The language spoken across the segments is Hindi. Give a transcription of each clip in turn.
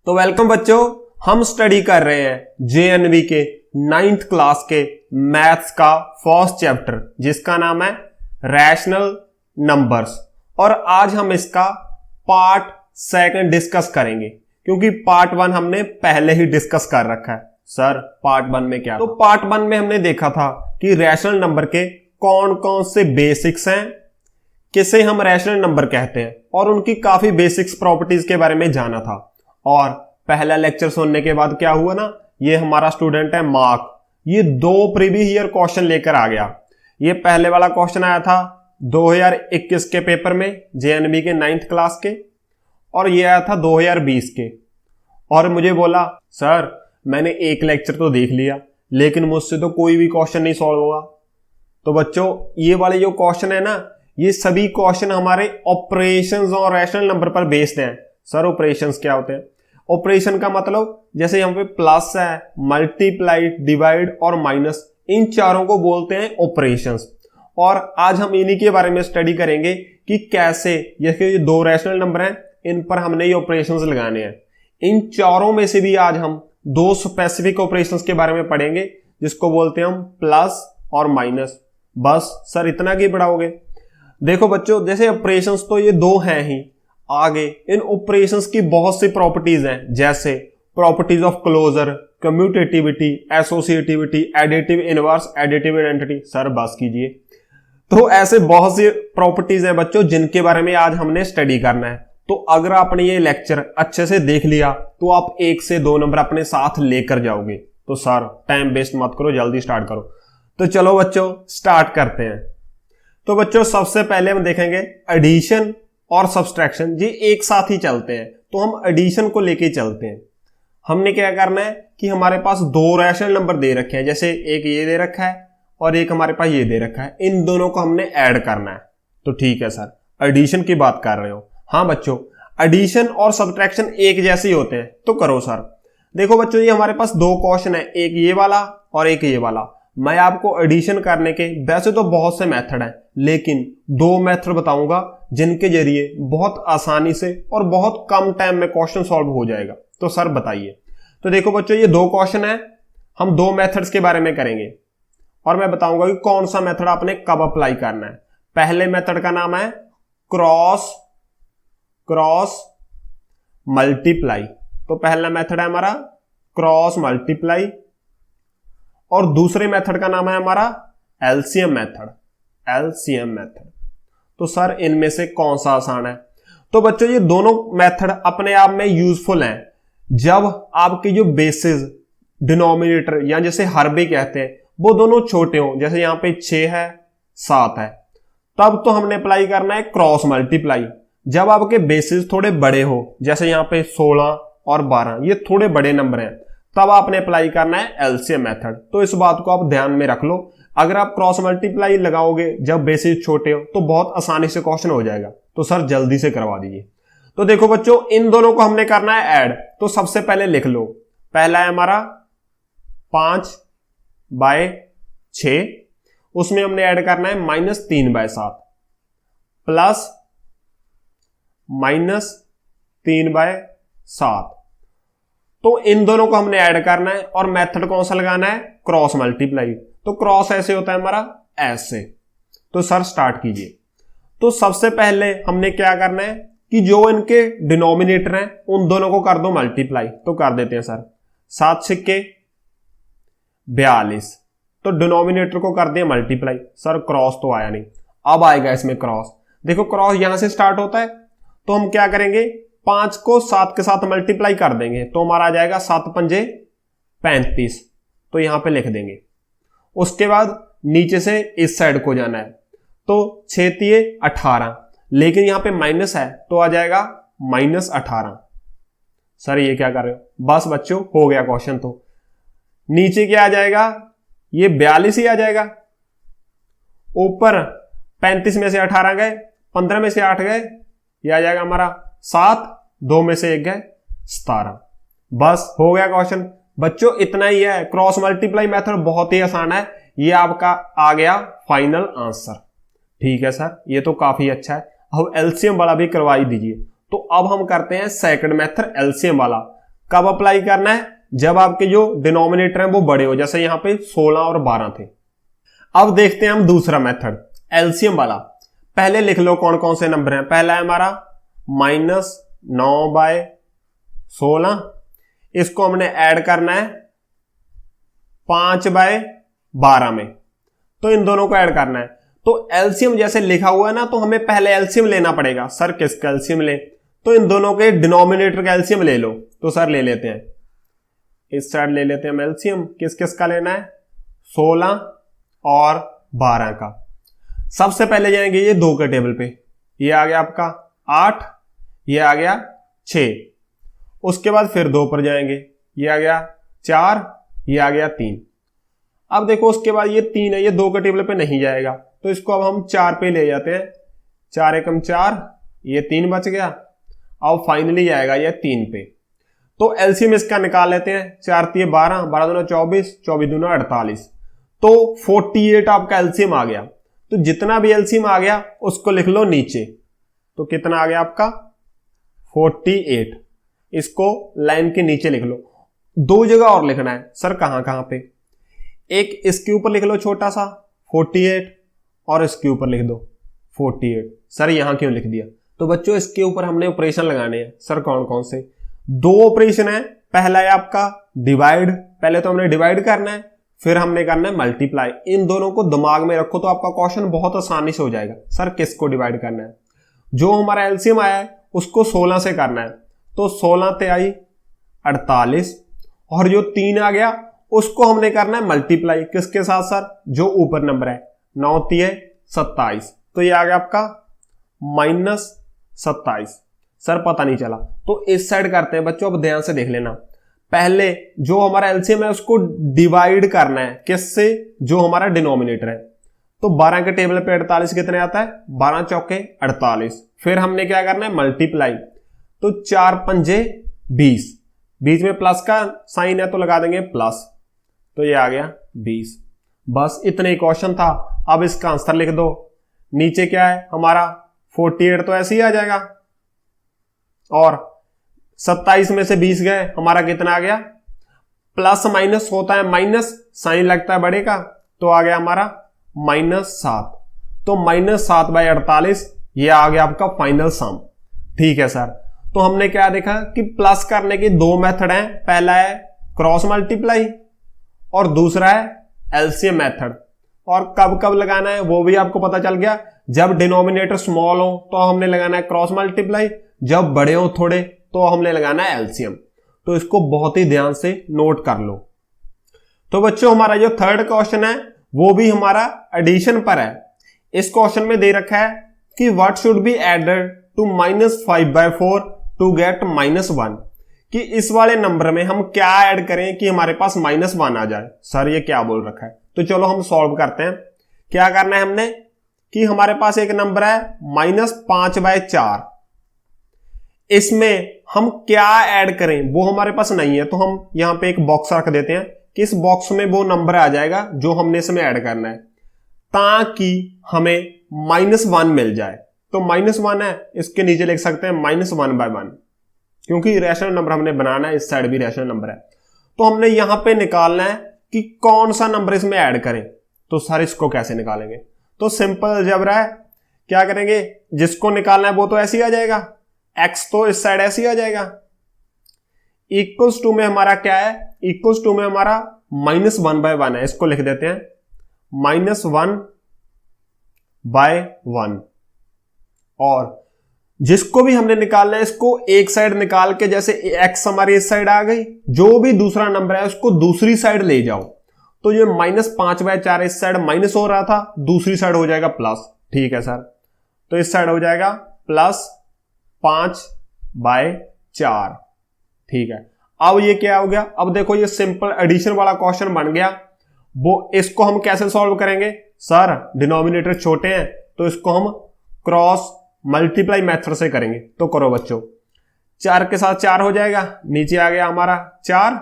तो वेलकम बच्चों, हम स्टडी कर रहे हैं जेएनवी के 9th क्लास के मैथ्स का फर्स्ट चैप्टर जिसका नाम है रैशनल नंबर्स। और आज हम इसका पार्ट सेकंड डिस्कस करेंगे क्योंकि पार्ट 1 हमने पहले ही डिस्कस कर रखा है। सर पार्ट 1 में क्या? तो पार्ट 1 में हमने देखा था कि रैशनल नंबर के कौन कौन से बेसिक्स हैं, किसे हम रैशनल नंबर कहते हैं और उनकी काफी बेसिक्स प्रॉपर्टीज के बारे में जाना था। और पहला लेक्चर सुनने के बाद क्या हुआ ना, ये हमारा स्टूडेंट है मार्क, ये 2 प्रीवियस ईयर क्वेश्चन लेकर आ गया। ये पहले वाला क्वेश्चन आया था 2021 के पेपर में जेएनवी के 9th क्लास के, और ये आया था 2020 के। और मुझे बोला सर मैंने एक लेक्चर तो देख लिया लेकिन मुझसे तो कोई भी क्वेश्चन नहीं सॉल्व होगा। तो बच्चों ये वाले जो क्वेश्चन है ना, ये सभी क्वेश्चन हमारे ऑपरेशंस और रैशनल नंबर पर बेस्ड हैं। सर ऑपरेशंस क्या होते हैं? ऑपरेशन का मतलब जैसे यहाँ पे प्लस है, मल्टीप्लाई, डिवाइड और माइनस, इन चारों को बोलते हैं ऑपरेशंस। और आज हम इन्हीं के बारे में स्टडी करेंगे कि कैसे, जैसे ये 2 रैशनल नंबर हैं, इन पर हमने ये ऑपरेशंस लगाने हैं। इन चारों में से भी आज हम 2 स्पेसिफिक ऑपरेशंस के बारे में पढ़ेंगे जिसको बोलते हैं हम प्लस और माइनस। बस सर इतना की पढ़ाओगे? देखो बच्चों, जैसे ऑपरेशंस तो ये 2 हैं ही, आगे इन ऑपरेशंस की बहुत सी प्रॉपर्टीज हैं, जैसे properties of closure, commutativity, associativity, additive inverse, additive identity. Sir बस कीजिए। तो ऐसे बहुत सी प्रॉपर्टीज हैं बच्चों जिनके बारे में आज हमने स्टडी करना है। तो अगर आपने ये लेक्चर अच्छे से देख लिया तो आप 1 से 2 नंबर अपने साथ लेकर जाओगे। तो सर टाइम वेस्ट मत करो, जल्दी स्टार्ट करो। तो चलो बच्चों स्टार्ट करते हैं। तो बच्चों सबसे पहले हम देखेंगे एडिशन और सब्सट्रैक्शन, जी एक साथ ही चलते हैं। तो हम एडिशन को लेके चलते हैं। हमने क्या करना है कि हमारे पास 2 रैशनल नंबर दे रखे हैं, जैसे एक ये दे रखा है और एक हमारे पास ये दे रखा है, इन दोनों को हमने ऐड करना है। तो ठीक है सर, एडिशन की बात कर रहे हो? हाँ बच्चों, एडिशन और सब्सट्रैक्शन एक जैसे ही होते हैं। तो करो सर। देखो बच्चों, ये हमारे पास 2 क्वेश्चन है, एक ये वाला और एक ये वाला। मैं आपको एडिशन करने के वैसे तो बहुत से मेथड हैं, लेकिन 2 मेथड बताऊंगा जिनके जरिए बहुत आसानी से और बहुत कम टाइम में क्वेश्चन सॉल्व हो जाएगा। तो सर बताइए। तो देखो बच्चों, ये 2 क्वेश्चन है, हम 2 मेथड्स के बारे में करेंगे और मैं बताऊंगा कि कौन सा मेथड आपने कब अप्लाई करना है। पहले मेथड का नाम है क्रॉस मल्टीप्लाई। तो पहला मेथड है हमारा क्रॉस मल्टीप्लाई और दूसरे मेथड का नाम है हमारा एलसीएम मेथड। तो सर इनमें से कौन सा आसान है? तो बच्चों ये दोनों मेथड अपने आप में यूजफुल हैं जब आपकी जो बेसिस, डिनोमिनेटर या जैसे हर भी कहते हैं, वो दोनों छोटे हों। जैसे यहां पे 6 है, 7 है, तब तो हमने अप्लाई करना है क्रॉस मल्टीप्लाई। जब आपके बेसिस थोड़े बड़े हो, जैसे यहां पे 16 और 12, ये थोड़े बड़े नंबर हैं, तब आपने अप्लाई करना है एलसीएम मेथड। तो इस बात को आप ध्यान में रख लो। अगर आप क्रॉस मल्टीप्लाई लगाओगे जब बेसिस छोटे हो तो बहुत आसानी से क्वेश्चन हो जाएगा। तो सर जल्दी से करवा दीजिए। तो देखो बच्चों, इन दोनों को हमने करना है ऐड। तो सबसे पहले लिख लो, पहला है हमारा 5/6, उसमें हमने ऐड करना है -3/7 प्लस -3/7। तो इन दोनों को हमने ऐड करना है और मेथड कौन सा लगाना है? Cross multiply. तो क्रॉस ऐसे होता है हमारा ऐसे। तो सर स्टार्ट कीजिए। तो सबसे पहले हमने क्या करना है कि जो इनके डिनोमिनेटर हैं उन दोनों को कर दो मल्टीप्लाई। तो कर देते हैं सर, 7 छिक्के 42। तो डिनोमिनेटर को कर दिया मल्टीप्लाई। सर क्रॉस तो आया नहीं, अब आएगा इसमें क्रॉस। देखो क्रॉस यहां से स्टार्ट होता है, तो हम क्या करेंगे, 5 को 7 के साथ मल्टीप्लाई कर देंगे तो हमारा आ जाएगा 7×5 = 35। तो यहां पे लिख देंगे। उसके बाद नीचे से इस साइड को जाना है, तो 6×3 = 18, लेकिन यहां पे माइनस है तो आ जाएगा -18। सर ये क्या कर रहे हो? बस बच्चों हो गया क्वेश्चन। तो नीचे क्या आ जाएगा? ये 42 ही आ जाएगा। ऊपर 35 में से 18 गए, 15 में से 8 गए, ये आ जाएगा हमारा 7, 2 में से 1 गए 17। बस हो गया क्वेश्चन। बच्चों इतना ही है। क्रॉस मल्टीप्लाई मेथड बहुत ही आसान है। ये आपका आ गया फाइनल आंसर। ठीक है सर, ये तो काफी अच्छा है। अब एलसीएम वाला भी करवा ही दीजिए। तो अब हम करते हैं सेकंड मेथड एलसीएम वाला। कब अप्लाई करना है? जब आपके जो डिनोमिनेटर है वो बड़े हो, जैसे यहां पे 16 और 12 थे। अब देखते हैं हम दूसरा मेथड, एलसीएम वाला। पहले लिख लो कौन कौन से नंबर हैं। पहला है हमारा -9/16, इसको हमने ऐड करना है 5/12 में, तो इन दोनों को ऐड करना है। तो एलसीएम जैसे लिखा हुआ है ना, तो हमें पहले एलसीएम लेना पड़ेगा। सर किसका एलसीएम ले? तो इन दोनों के डिनोमिनेटर का एलसीएम ले लो। तो सर ले लेते हैं, इस साइड ले लेते हैं हम एलसीएम। किस किस का लेना है? 16 और 12 का। सबसे पहले जाएंगे ये 2 के टेबल पे, ये आ गया आपका 8, ये आ गया 6। उसके बाद फिर 2 पर जाएंगे, ये आ गया 4, ये आ गया 3। अब देखो उसके बाद ये 3 है, ये 2 के टेबल पे नहीं जाएगा, तो इसको अब हम 4 पे ले जाते हैं। 4 एकम 4, ये 3 बच गया। अब फाइनली आएगा ये 3 पे। तो एलसीएम इसका निकाल लेते हैं। 4 3 12, 12 दूना 24, 24 दूना 48, तो 48 आपका एलसीएम आ गया। तो जितना भी एलसीएम आ गया उसको लिख लो नीचे। तो कितना आ गया आपका? 48। इसको लाइन के नीचे लिख लो। 2 जगह और लिखना है। सर कहां कहां पे? एक इसके ऊपर लिख लो छोटा सा 48, और इसके ऊपर लिख दो 48। सर यहां क्यों लिख दिया? तो बच्चों इसके ऊपर हमने ऑपरेशन लगाने हैं। सर कौन कौन से? 2 ऑपरेशन है। पहला है आपका डिवाइड, पहले तो हमने डिवाइड करना है, फिर हमने करना है मल्टीप्लाई। इन दोनों को दिमाग में रखो तो आपका क्वेश्चन बहुत आसानी से हो जाएगा। सर किसको डिवाइड करना है? जो हमारा एलसीएम आया है उसको 16 से करना है, तो 16 ते आई 48, और जो 3 आ गया उसको हमने करना है मल्टीप्लाई। किसके साथ सर? जो ऊपर नंबर है, 9 3 27, तो ये आ गया आपका -27। सर पता नहीं चला, तो इस साइड करते हैं बच्चों। अब ध्यान से देख लेना, पहले जो हमारा एलसीएम है उसको डिवाइड करना है। किससे? जो हमारा डिनोमिनेटर है। तो 12 के टेबल पे 48 कितने आता है? 12 चौके 48। फिर हमने क्या करना है? मल्टीप्लाई। तो 4 पंजे 20, बीच में प्लस का साइन है तो लगा देंगे प्लस, तो ये आ गया 20। बस इतने ही क्वेश्चन था। अब इसका आंसर लिख दो। नीचे क्या है हमारा? 48 तो ऐसे ही आ जाएगा, और 27 में से 20 गए, हमारा कितना आ गया? प्लस माइनस होता है माइनस, साइन लगता है बड़े का, तो आ गया हमारा -7। तो -7/48 ये आ गया आपका फाइनल सम। ठीक है सर, तो हमने क्या देखा कि प्लस करने के 2 मेथड हैं। पहला है क्रॉस मल्टीप्लाई और दूसरा है एलसीएम मेथड। और कब कब लगाना है वो भी आपको पता चल गया। जब डिनोमिनेटर स्मॉल हो तो हमने लगाना है क्रॉस मल्टीप्लाई, जब बड़े हो थोड़े तो हमने लगाना है एलसीएम। तो इसको बहुत ही ध्यान से नोट कर लो। तो बच्चों हमारा जो थर्ड क्वेश्चन है वो भी हमारा एडिशन पर है। इस क्वेश्चन में दे रखा है कि what should be added to -5/4 to get -1, कि इस वाले नंबर में हम क्या ऐड करें कि हमारे पास -1 आ जाए। सर ये क्या बोल रखा है? तो चलो हम सॉल्व करते हैं। क्या करना है हमने कि हमारे पास एक नंबर है -5/4, इसमें हम क्या ऐड करें वो हमारे पास नहीं है। तो हम यहां पे एक बॉक्स रख देते हैं कि इस बॉक्स में वो नंबर आ जाएगा जो हमने इसमें ऐड करना है, ताकि हमें -1 मिल जाए। तो -1 है, इसके नीचे लिख सकते हैं -1/1, क्योंकि रैशनल नंबर हमने बनाना है, इस साइड भी रैशनल नंबर है। तो हमने यहां पे निकालना है कि कौन सा नंबर इसमें ऐड करें। तो सर इसको कैसे निकालेंगे? तो सिंपल अलजेब्रा है। क्या करेंगे? जिसको निकालना है वो तो ऐसे ही आ जाएगा, x तो इस साइड ऐसे ही आ जाएगा। इक्वल्स टू में हमारा क्या है? इक्वल्स टू में हमारा -1/1 है, इसको लिख देते हैं -1/1। और जिसको भी हमने निकालना है इसको एक साइड निकाल के, जैसे x हमारी इस साइड आ गई, जो भी दूसरा नंबर है उसको दूसरी साइड ले जाओ। तो ये -5/4 इस साइड माइनस हो रहा था, दूसरी साइड हो जाएगा प्लस। ठीक है सर, तो इस साइड हो जाएगा +5/4। ठीक है, अब ये क्या हो गया? अब देखो ये सिंपल एडिशन वाला क्वेश्चन बन गया। वो इसको हम कैसे सॉल्व करेंगे? सर डिनोमिनेटर छोटे हैं तो इसको हम क्रॉस मल्टीप्लाई मेथड से करेंगे। तो करो बच्चों, 4 के साथ 4 हो जाएगा, नीचे आ गया हमारा 4,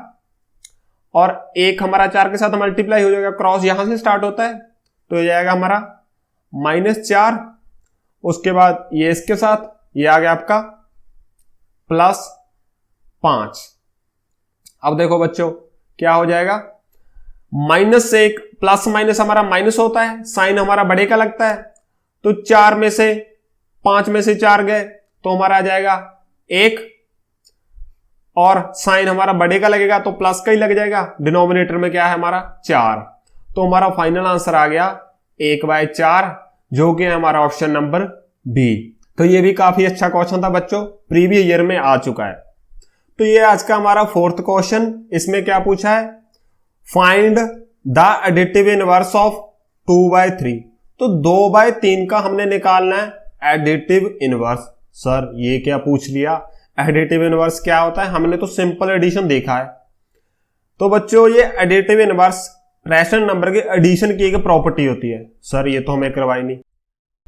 और 1 हमारा 4 के साथ मल्टीप्लाई हो जाएगा, क्रॉस यहां से स्टार्ट होता है, तो ये जाएगा हमारा -4। उसके बाद ये इसके साथ ये आ गया आपका +5। अब देखो बच्चों क्या हो जाएगा, माइनस से एक प्लस माइनस हमारा माइनस होता है, साइन हमारा बड़े का लगता है, तो 4 में से 5 में से 4 गए तो हमारा आ जाएगा 1, और साइन हमारा बड़े का लगेगा तो प्लस का ही लग जाएगा, डिनोमिनेटर में क्या है हमारा 4, तो हमारा फाइनल आंसर आ गया 1/4, जो कि है हमारा ऑप्शन नंबर बी। तो ये भी काफी अच्छा क्वेश्चन था बच्चों, प्रीवियस ईयर में आ चुका है। तो ये आज का हमारा 4th क्वेश्चन, इसमें क्या पूछा है, find the additive inverse of 2/3। तो 2/3 का हमने निकालना है एडिटिव इनवर्स। सर ये क्या पूछ लिया, एडिटिव इनवर्स क्या होता है, हमने तो सिंपल एडिशन देखा है। तो बच्चों ये एडिटिव इनवर्स रैशनल नंबर के एडिशन की एक प्रॉपर्टी होती है। सर ये तो हमें करवाई नहीं।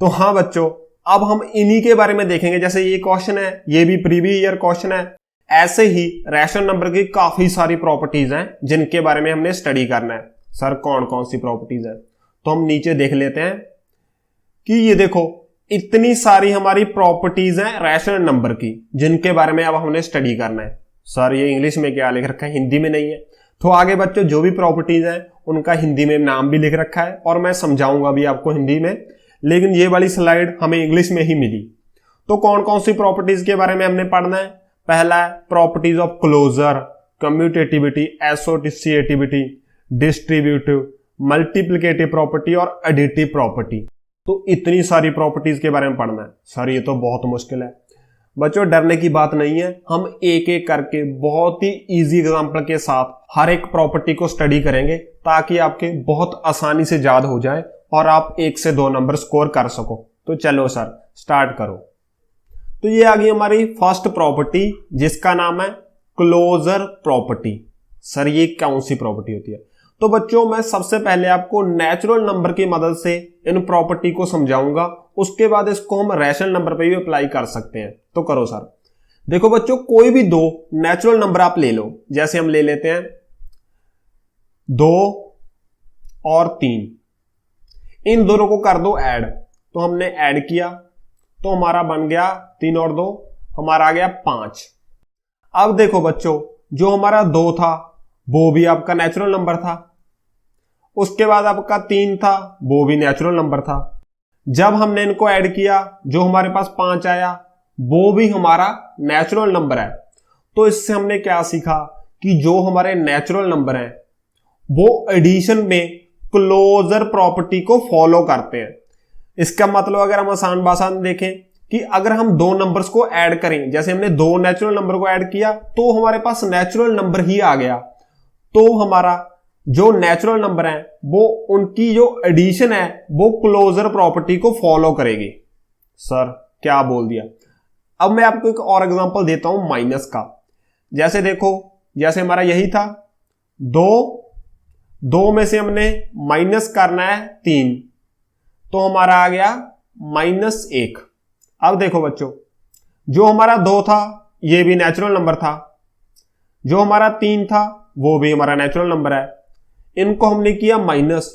तो हाँ बच्चों, अब हम इन्हीं के बारे में देखेंगे। जैसे ये क्वेश्चन है, ये भी प्रीवियस ईयर क्वेश्चन है, ऐसे ही रैशनल नंबर की काफी सारी प्रॉपर्टीज हैं जिनके बारे में हमने स्टडी करना है। सर कौन कौन सी प्रॉपर्टीज है, तो हम नीचे देख लेते हैं कि ये देखो इतनी सारी हमारी प्रॉपर्टीज हैं रैशनल नंबर की, जिनके बारे में अब हमने स्टडी करना है। सर ये इंग्लिश में क्या लिख रखा है, हिंदी में नहीं है। तो आगे बच्चों जो भी प्रॉपर्टीज हैं उनका हिंदी में नाम भी लिख रखा है और मैं समझाऊंगा भी आपको हिंदी में, लेकिन ये वाली स्लाइड हमें इंग्लिश में ही मिली। तो कौन कौन सी प्रॉपर्टीज के बारे में हमने पढ़ना है। पहला है properties of closure, commutativity, associativity, distributive, multiplicative property और एडिटिव प्रॉपर्टी। तो इतनी सारी प्रॉपर्टीज के बारे में पढ़ना है। सर ये तो बहुत मुश्किल है। बच्चों डरने की बात नहीं है, हम एक एक करके बहुत ही इजी एग्जांपल के साथ हर एक प्रॉपर्टी को स्टडी करेंगे ताकि आपके बहुत आसानी से याद हो जाए और आप 1 से 2 नंबर स्कोर कर सको। तो चलो सर स्टार्ट करो। तो ये आ गई हमारी फर्स्ट प्रॉपर्टी जिसका नाम है क्लोजर प्रॉपर्टी। सर ये कौन सी प्रॉपर्टी होती है। तो बच्चों मैं सबसे पहले आपको नेचुरल नंबर की मदद से इन प्रॉपर्टी को समझाऊंगा, उसके बाद इसको हम रैशनल नंबर पे भी अप्लाई कर सकते हैं। तो करो सर। देखो बच्चों कोई भी 2 नेचुरल नंबर आप ले लो, जैसे हम ले लेते हैं 2 और 3, इन दोनों को कर दो ऐड। तो हमने ऐड किया तो हमारा बन गया 3 और 2 हमारा आ गया 5। अब देखो बच्चों जो हमारा 2 था वो भी आपका नेचुरल नंबर था, उसके बाद आपका 3 था वो भी नेचुरल नंबर था। जब हमने इनको ऐड किया जो हमारे पास 5 आया वो भी हमारा नेचुरल नंबर है। तो इससे हमने क्या सीखा कि जो हमारे नेचुरल नंबर हैं वो एडिशन में क्लोजर प्रॉपर्टी को फॉलो करते हैं। इसका मतलब अगर हम आसान भाषा में देखें कि अगर हम 2 नंबर्स को ऐड करें, जैसे हमने 2 नेचुरल नंबर को ऐड किया तो हमारे पास नेचुरल नंबर ही आ गया, तो हमारा जो नेचुरल नंबर है वो उनकी जो एडिशन है वो क्लोजर प्रॉपर्टी को फॉलो करेगी। सर क्या बोल दिया। अब मैं आपको एक और एग्जांपल देता हूं माइनस का। जैसे देखो जैसे हमारा यही था 2 में से हमने माइनस करना है 3, तो हमारा आ गया -1। अब देखो बच्चों जो हमारा 2 था ये भी नेचुरल नंबर था, जो हमारा 3 था वो भी हमारा नेचुरल नंबर है, इनको हमने किया माइनस,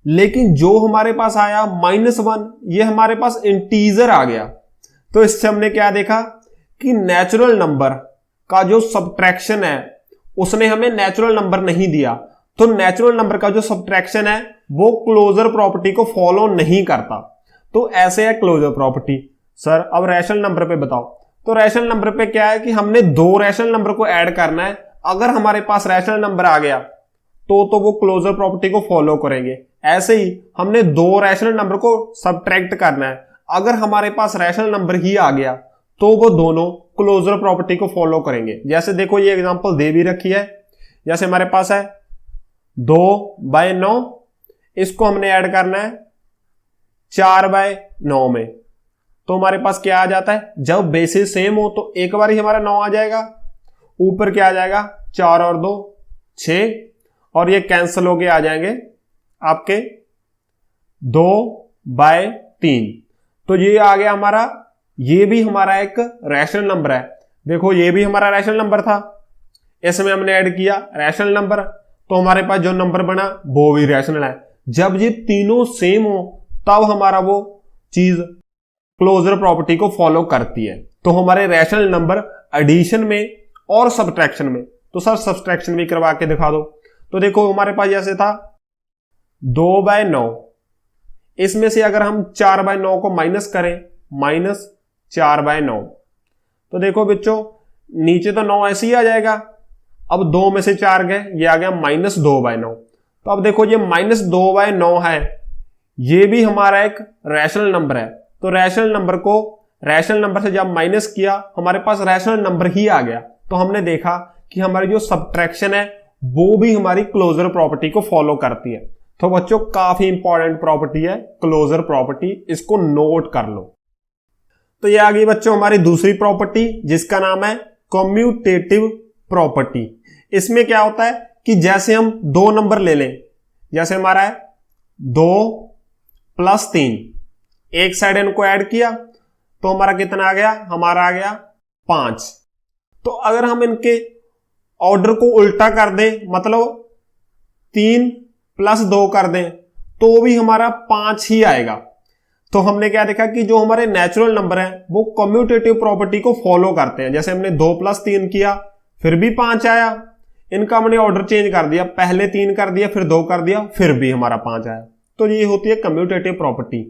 लेकिन जो हमारे पास आया -1 ये हमारे पास इंटीजर आ गया। तो इससे हमने क्या देखा कि नेचुरल नंबर का जो सब्ट्रैक्शन है उसने हमें नेचुरल नंबर नहीं दिया, तो नेचुरल नंबर का जो सब्ट्रैक्शन है वो क्लोजर प्रॉपर्टी को फॉलो नहीं करता। तो ऐसे है क्लोजर प्रॉपर्टी। सर अब रैशनल नंबर पे बताओ। तो रैशनल नंबर पे क्या है कि हमने 2 रैशनल नंबर को ऐड करना है। अगर हमारे पास रैशनल नंबर आ गया तो वो क्लोजर प्रॉपर्टी को फॉलो करेंगे। ऐसे ही हमने 2 रैशनल नंबर को सब्ट्रैक्ट करना है, अगर हमारे पास रैशनल नंबर ही आ गया तो वो दोनों क्लोजर प्रॉपर्टी को फॉलो करेंगे। जैसे देखो ये एग्जांपल दे भी रखी है, जैसे हमारे पास है 2/9, इसको हमने ऐड करना है 4/9 में, तो हमारे पास क्या आ जाता है, जब बेसिस सेम हो तो एक बार ही हमारा 9 आ जाएगा, ऊपर क्या आ जाएगा 4 और 2 6, और ये कैंसिल होके आ जाएंगे आपके 2/3। तो ये आ गया हमारा, ये भी हमारा एक रैशनल नंबर है। देखो ये भी हमारा रैशनल नंबर था, इसमें हमने ऐड किया रैशनल नंबर, तो हमारे पास जो नंबर बना वो भी रैशनल है। जब ये तीनों सेम हो तब हमारा वो चीज क्लोजर प्रॉपर्टी को फॉलो करती है। तो हमारे रैशनल नंबर एडिशन में और सब्ट्रैक्शन में तो सर सब्सट्रैक्शन भी करवा के दिखा दो। तो देखो हमारे पास जैसे था 2/9, इसमें से अगर हम 4/9 को माइनस करें, -4/9, तो देखो बच्चों नीचे तो 9 ऐसे ही आ जाएगा। अब 2 में से 4 गए, ये आ गया -2/9। तो अब देखो ये -2/9 है, ये भी हमारा एक रैशनल नंबर है। तो रैशनल नंबर से जब माइनस किया हमारे पास रैशनल नंबर ही आ गया। तो हमने देखा कि हमारी जो सब्ट्रैक्शन है वो भी हमारी क्लोजर प्रॉपर्टी को फॉलो करती है। तो बच्चों काफी इंपॉर्टेंट प्रॉपर्टी है क्लोजर प्रॉपर्टी, इसको नोट कर लो। तो ये आ गई बच्चों हमारी दूसरी प्रॉपर्टी जिसका नाम है कम्यूटेटिव प्रॉपर्टी। इसमें क्या होता है कि जैसे हम दो नंबर ले लें, जैसे हमारा है 2 + 3, एक साइड इनको ऐड किया तो हमारा कितना आ गया, हमारा आ गया 5। तो अगर हम इनके ऑर्डर को उल्टा कर दें, मतलब 3 + 2 कर दें, तो भी हमारा 5 ही आएगा। तो हमने क्या देखा कि जो हमारे नेचुरल नंबर हैं वो कम्यूटेटिव प्रॉपर्टी को फॉलो करते हैं। जैसे हमने 2 + 3 किया फिर भी 5 आया, इनका हमने ऑर्डर चेंज कर दिया, पहले 3 कर दिया फिर 2 कर दिया फिर भी हमारा 5 आया। तो ये होती है कम्यूटेटिव प्रॉपर्टी।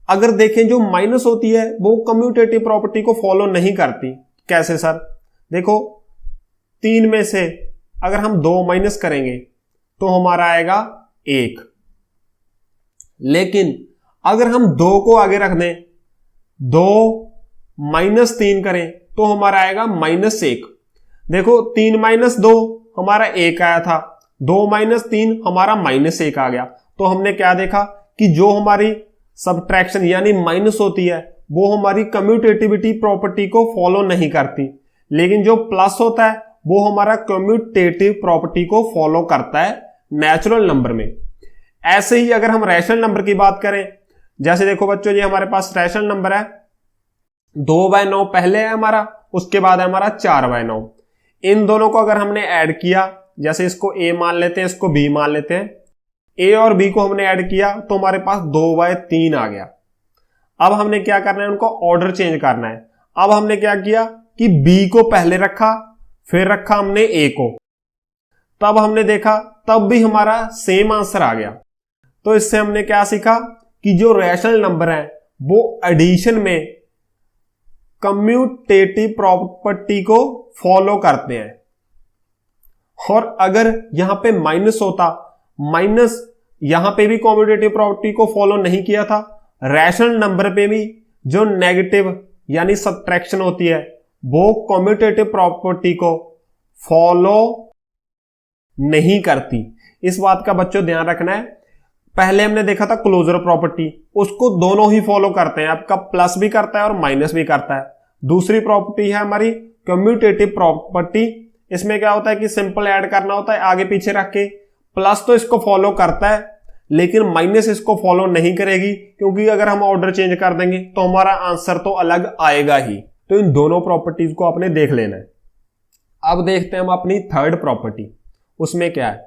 अगर देखें जो माइनस होती है वो कम्यूटेटिव प्रॉपर्टी को फॉलो नहीं करती। कैसे सर? देखो 3 में से अगर हम 2 माइनस करेंगे तो हमारा आएगा 1, लेकिन अगर हम 2 को आगे रख दें, 2 - 3 करें तो हमारा आएगा -1। देखो 3 - 2 हमारा 1 आया था, 2 - 3 हमारा -1 आ गया। तो हमने क्या देखा कि जो हमारी सब्ट्रैक्शन यानी माइनस होती है वो हमारी कम्यूटेटिविटी प्रॉपर्टी को फॉलो नहीं करती, लेकिन जो प्लस होता है वो हमारा कम्यूटेटिव प्रॉपर्टी को फॉलो करता है नेचुरल नंबर में। ऐसे ही अगर हम रैशनल नंबर की बात करें, जैसे देखो बच्चों ये हमारे पास रैशनल नंबर है 2/9 पहले है हमारा, उसके बाद है हमारा 4/9। इन दोनों को अगर हमने ऐड किया, जैसे इसको a मान लेते हैं, इसको b मान लेते हैं, a और b को हमने ऐड किया तो हमारे पास 2/3 आ गया। अब हमने क्या करना है, उनको ऑर्डर चेंज करना है। अब हमने क्या किया कि b को पहले रखा, फिर रखा हमने a को, तब हमने देखा तब भी हमारा सेम आंसर आ गया। तो इससे हमने क्या सीखा कि जो रैशनल नंबर है वो एडिशन में कम्यूटेटिव प्रॉपर्टी को फॉलो करते हैं। और अगर यहां पे माइनस होता, माइनस यहां पे भी कम्यूटेटिव प्रॉपर्टी को फॉलो नहीं किया था, रैशनल नंबर पे भी जो नेगेटिव यानी सब्ट्रैक्शन होती है वो कम्यूटेटिव प्रॉपर्टी को फॉलो नहीं करती। इस बात का बच्चों ध्यान रखना है। पहले हमने देखा था क्लोजर प्रॉपर्टी, उसको दोनों ही फॉलो करते हैं, आपका प्लस भी करता है और माइनस भी करता है। दूसरी प्रॉपर्टी है हमारी कम्यूटेटिव प्रॉपर्टी। इसमें क्या होता है कि सिंपल ऐड करना होता है आगे पीछे रख के। प्लस तो इसको फॉलो करता है लेकिन माइनस इसको फॉलो नहीं करेगी, क्योंकि अगर हम ऑर्डर चेंज कर देंगे तो हमारा आंसर तो अलग आएगा ही। तो इन दोनों प्रॉपर्टीज को आपने देख लेना है। अब देखते हैं हम अपनी थर्ड प्रॉपर्टी, उसमें क्या है।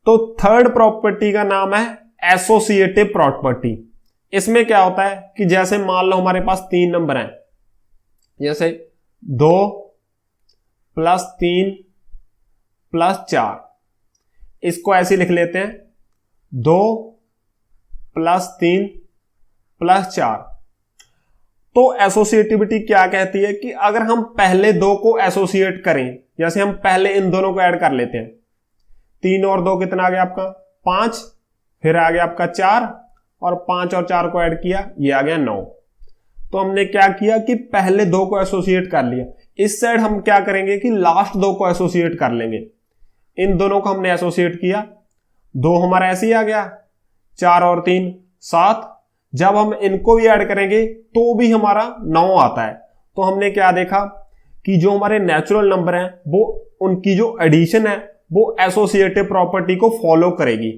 तो थर्ड प्रॉपर्टी का नाम है एसोसिएटिव प्रॉपर्टी। इसमें क्या होता है कि जैसे मान लो हमारे पास 3 नंबर हैं, जैसे 2 + 3 + 4, इसको ऐसे लिख लेते हैं 2 + 3 + 4। तो एसोसिएटिविटी क्या कहती है कि अगर हम पहले 2 को एसोसिएट करें, जैसे हम पहले इन दोनों को ऐड कर लेते हैं, 3 और 2 कितना आ गया आपका 5, फिर आ गया आपका 4, और 5 और 4 को ऐड किया, ये आ गया 9। तो हमने क्या किया कि पहले 2 को एसोसिएट कर लिया। इस साइड हम क्या करेंगे कि लास्ट 2 को एसोसिएट कर लेंगे। इन दोनों को हमने एसोसिएट किया, 2 हमारा ऐसे ही आ गया, 4 और 3 7। जब हम इनको भी ऐड करेंगे तो भी हमारा 9 आता है। तो हमने क्या देखा कि जो हमारे नेचुरल नंबर हैं वो उनकी जो एडिशन है वो एसोसिएटिव प्रॉपर्टी को फॉलो करेगी।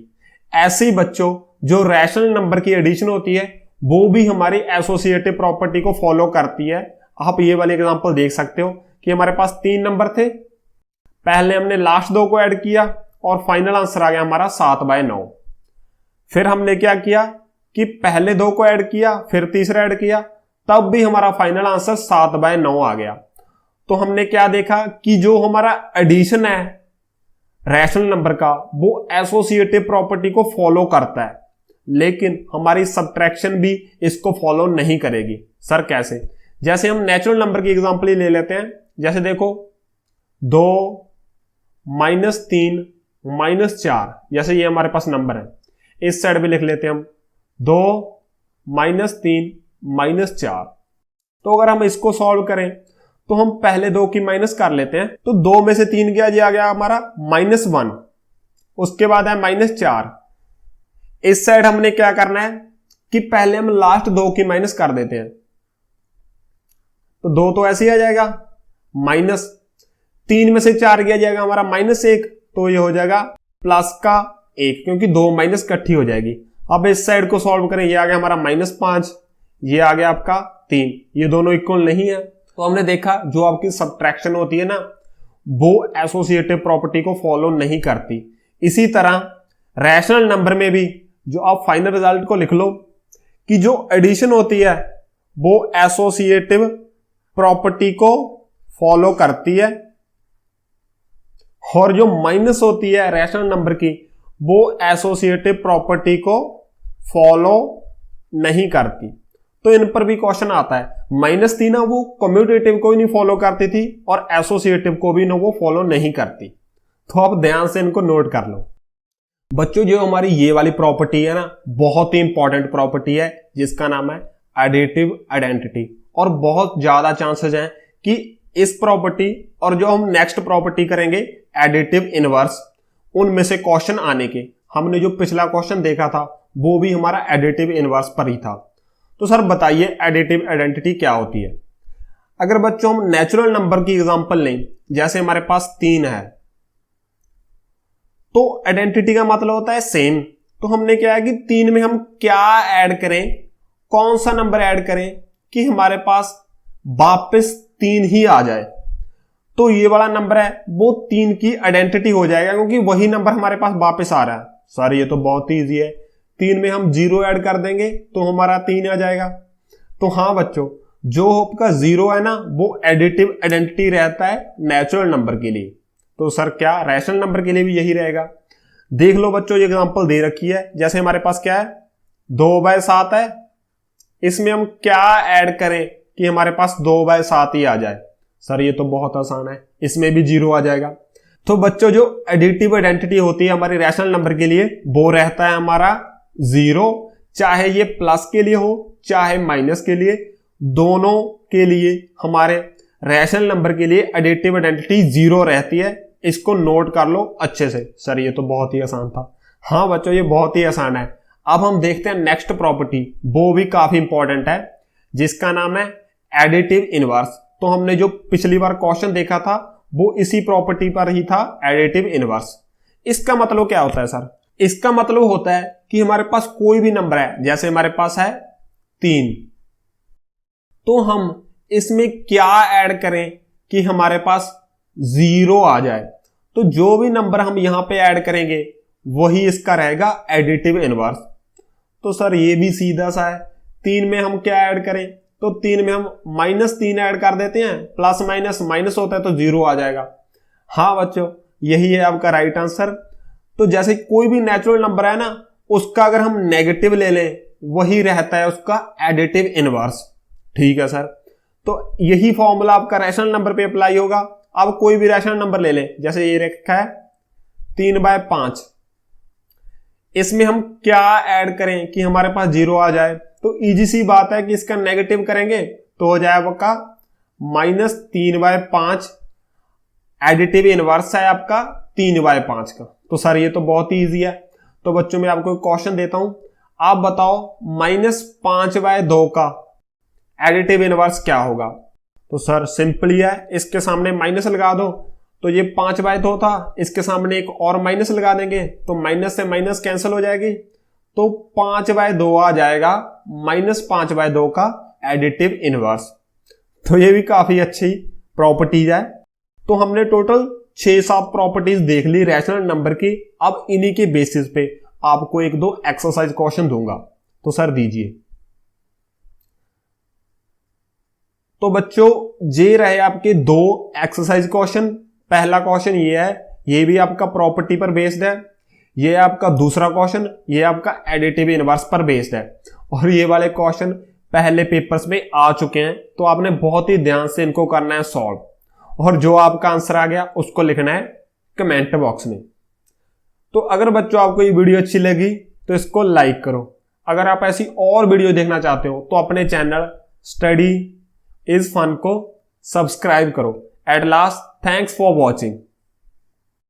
ऐसे ही बच्चों जो रैशनल नंबर की एडिशन होती है वो भी हमारी एसोसिएटिव प्रॉपर्टी को फॉलो करती है। आप ये वाले एग्जांपल देख सकते हो कि हमारे पास 3 नंबर थे, पहले हमने लास्ट 2 को ऐड किया और फाइनल आंसर आ गया हमारा 7/9। फिर हमने क्या किया कि पहले 2 को ऐड किया, फिर तीसरा ऐड किया, तब भी हमारा फाइनल आंसर 7/9 आ गया। तो हमने क्या देखा कि जो हमारा एडिशन है रैशनल नंबर का वो एसोसिएटिव प्रॉपर्टी को फॉलो करता है, लेकिन हमारी सब्ट्रैक्शन भी इसको फॉलो नहीं करेगी। सर कैसे? जैसे हम नेचुरल नंबर की एग्जांपल ही ले लेते हैं। जैसे देखो 2 -3 -4, जैसे ये हमारे पास नंबर है, इस साइड भी लिख लेते हैं हम 2 -3 -4। तो अगर हम इसको सॉल्व करें तो हम पहले 2 की माइनस कर लेते हैं। तो 2 में से 3 गया, ये आ गया हमारा -1, उसके बाद है -4। इस साइड हमने क्या करना है कि पहले हम लास्ट 2 की माइनस कर देते हैं, तो 2 तो ऐसे ही आ जाएगा, -3 में से 4 गया जाएगा हमारा -1, तो ये हो जाएगा +1, क्योंकि 2 माइनस इकट्ठी हो जाएगी। अब इस साइड को सॉल्व करें, ये आ गया हमारा -5, ये आ गया आपका 3, ये दोनों इक्वल नहीं है। तो हमने देखा जो आपकी सब्ट्रैक्शन होती है ना वो एसोसिएटिव प्रॉपर्टी को फॉलो नहीं करती। इसी तरह रैशनल नंबर में भी जो आप फाइनल रिजल्ट को लिख लो कि जो एडिशन होती है वो एसोसिएटिव प्रॉपर्टी को फॉलो करती है, और जो माइनस होती है रैशनल नंबर की वो एसोसिएटिव प्रॉपर्टी को फॉलो नहीं करती। तो इन पर भी क्वेश्चन आता है। -3 ना वो कम्यूटेटिव को ही नहीं फॉलो करती थी और एसोसिएटिव को भी ना वो फॉलो नहीं करती। तो आप ध्यान से इनको नोट कर लो। बच्चों जो हमारी ये वाली प्रॉपर्टी है ना बहुत ही इंपॉर्टेंट प्रॉपर्टी है जिसका नाम है एडिटिव आइडेंटिटी, और बहुत ज्यादा चांसेस हैं कि इस प्रॉपर्टी और जो हम नेक्स्ट प्रॉपर्टी करेंगे एडिटिव इनवर्स, उनमें से क्वेश्चन आने के। हमने जो पिछला क्वेश्चन देखा था वो भी हमारा एडिटिव इनवर्स पर ही था। तो सर बताइए एडिटिव आइडेंटिटी क्या होती है? अगर बच्चों हम नेचुरल नंबर की एग्जांपल लें, जैसे हमारे पास 3 है, तो आइडेंटिटी का मतलब होता है सेम। तो हमने क्या है कि 3 में हम क्या ऐड करें, कौन सा नंबर ऐड करें कि हमारे पास वापस 3 ही आ जाए। तो ये वाला नंबर है वो 3 की आइडेंटिटी हो जाएगा, क्योंकि वही नंबर हमारे पास वापस आ रहा है। सर ये तो बहुत ही ईजी है, 3 में हम 0 ऐड कर देंगे तो हमारा 3 आ जाएगा। तो हाँ बच्चों, जो आपका 0 है ना वो एडिटिव आइडेंटिटी रहता है नेचुरल नंबर के लिए। तो सर क्या रैशनल नंबर के लिए भी यही रहेगा? देख लो बच्चों, ये एग्जांपल दे रखी है। जैसे हमारे पास क्या है 2/7 है, इसमें हम क्या ऐड करें कि हमारे पास 2/7 ही आ जाए? सर ये तो बहुत आसान है, इसमें भी 0 आ जाएगा। तो बच्चों जो एडिटिव आइडेंटिटी होती है हमारी रैशनल नंबर के लिए वो रहता है हमारा 0, चाहे ये प्लस के लिए हो चाहे माइनस के लिए, दोनों के लिए हमारे रैशनल नंबर के लिए एडिटिव आइडेंटिटी 0 रहती है। इसको नोट कर लो अच्छे से। सर ये तो बहुत ही आसान था। हाँ बच्चों ये बहुत ही आसान है। अब हम देखते हैं नेक्स्ट प्रॉपर्टी, वो भी काफी इंपॉर्टेंट है जिसका नाम है एडिटिव इनवर्स। तो हमने जो पिछली बार क्वेश्चन देखा था वो इसी प्रॉपर्टी पर ही था, एडिटिव इनवर्स। इसका मतलब क्या होता है सर? इसका मतलब होता है कि हमारे पास कोई भी नंबर है, जैसे हमारे पास है 3, तो हम इसमें क्या ऐड करें कि हमारे पास 0 आ जाए। तो जो भी नंबर हम यहां पे ऐड करेंगे वही इसका रहेगा एडिटिव इनवर्स। तो सर ये भी सीधा सा है, 3 में हम क्या ऐड करें? तो 3 में हम -3 ऐड कर देते हैं, प्लस माइनस माइनस होता है तो 0 आ जाएगा। हाँ बच्चों यही है आपका राइट आंसर। तो जैसे कोई भी नेचुरल नंबर है ना उसका अगर हम नेगेटिव ले लें वही रहता है उसका एडिटिव इनवर्स। ठीक है सर, तो यही फॉर्मूला आपका रैशनल नंबर पे अप्लाई होगा। अब कोई भी रैशनल नंबर ले लें, जैसे ये रखा है 3/5, इसमें हम क्या ऐड करें कि हमारे पास 0 आ जाए? तो इजी सी बात है कि इसका नेगेटिव करेंगे तो हो जाएगा आपका -3/5, एडिटिव इनवर्स है आपका 3/5 का। तो सर ये तो बहुत ही इजी है। तो बच्चों में आपको क्वेश्चन देता हूं, आप बताओ -5/2 का एडिटिव इनवर्स क्या होगा? तो सर सिंपली है, इसके सामने माइनस लगा दो, तो ये 5/2 था, इसके सामने एक और माइनस लगा देंगे तो माइनस से माइनस कैंसिल हो जाएगी, तो 5/2 आ जाएगा, -5/2 का एडिटिव इनवर्स। तो ये भी काफी अच्छी प्रॉपर्टीज है। तो हमने टोटल 6-7 प्रॉपर्टीज देख ली रैशनल नंबर की। अब इन्हीं के बेसिस पे आपको 1-2 एक्सरसाइज क्वेश्चन दूंगा, तो सर दीजिए। तो बच्चों ये रहे आपके दो एक्सरसाइज क्वेश्चन। पहला क्वेश्चन ये है, ये भी आपका प्रॉपर्टी पर बेस्ड है। ये आपका दूसरा क्वेश्चन, ये आपका एडिटिव इनवर्स पर बेस्ड है। और ये वाले क्वेश्चन पहले पेपर्स में आ चुके हैं, तो आपने बहुत ही ध्यान से इनको करना है सॉल्व, और जो आपका आंसर आ गया उसको लिखना है कमेंट बॉक्स में। तो अगर बच्चों आपको ये वीडियो अच्छी लगी तो इसको लाइक करो। अगर आप ऐसी और वीडियो देखना चाहते हो तो अपने चैनल स्टडी इज फन को सब्सक्राइब करो। At last, thanks for watching.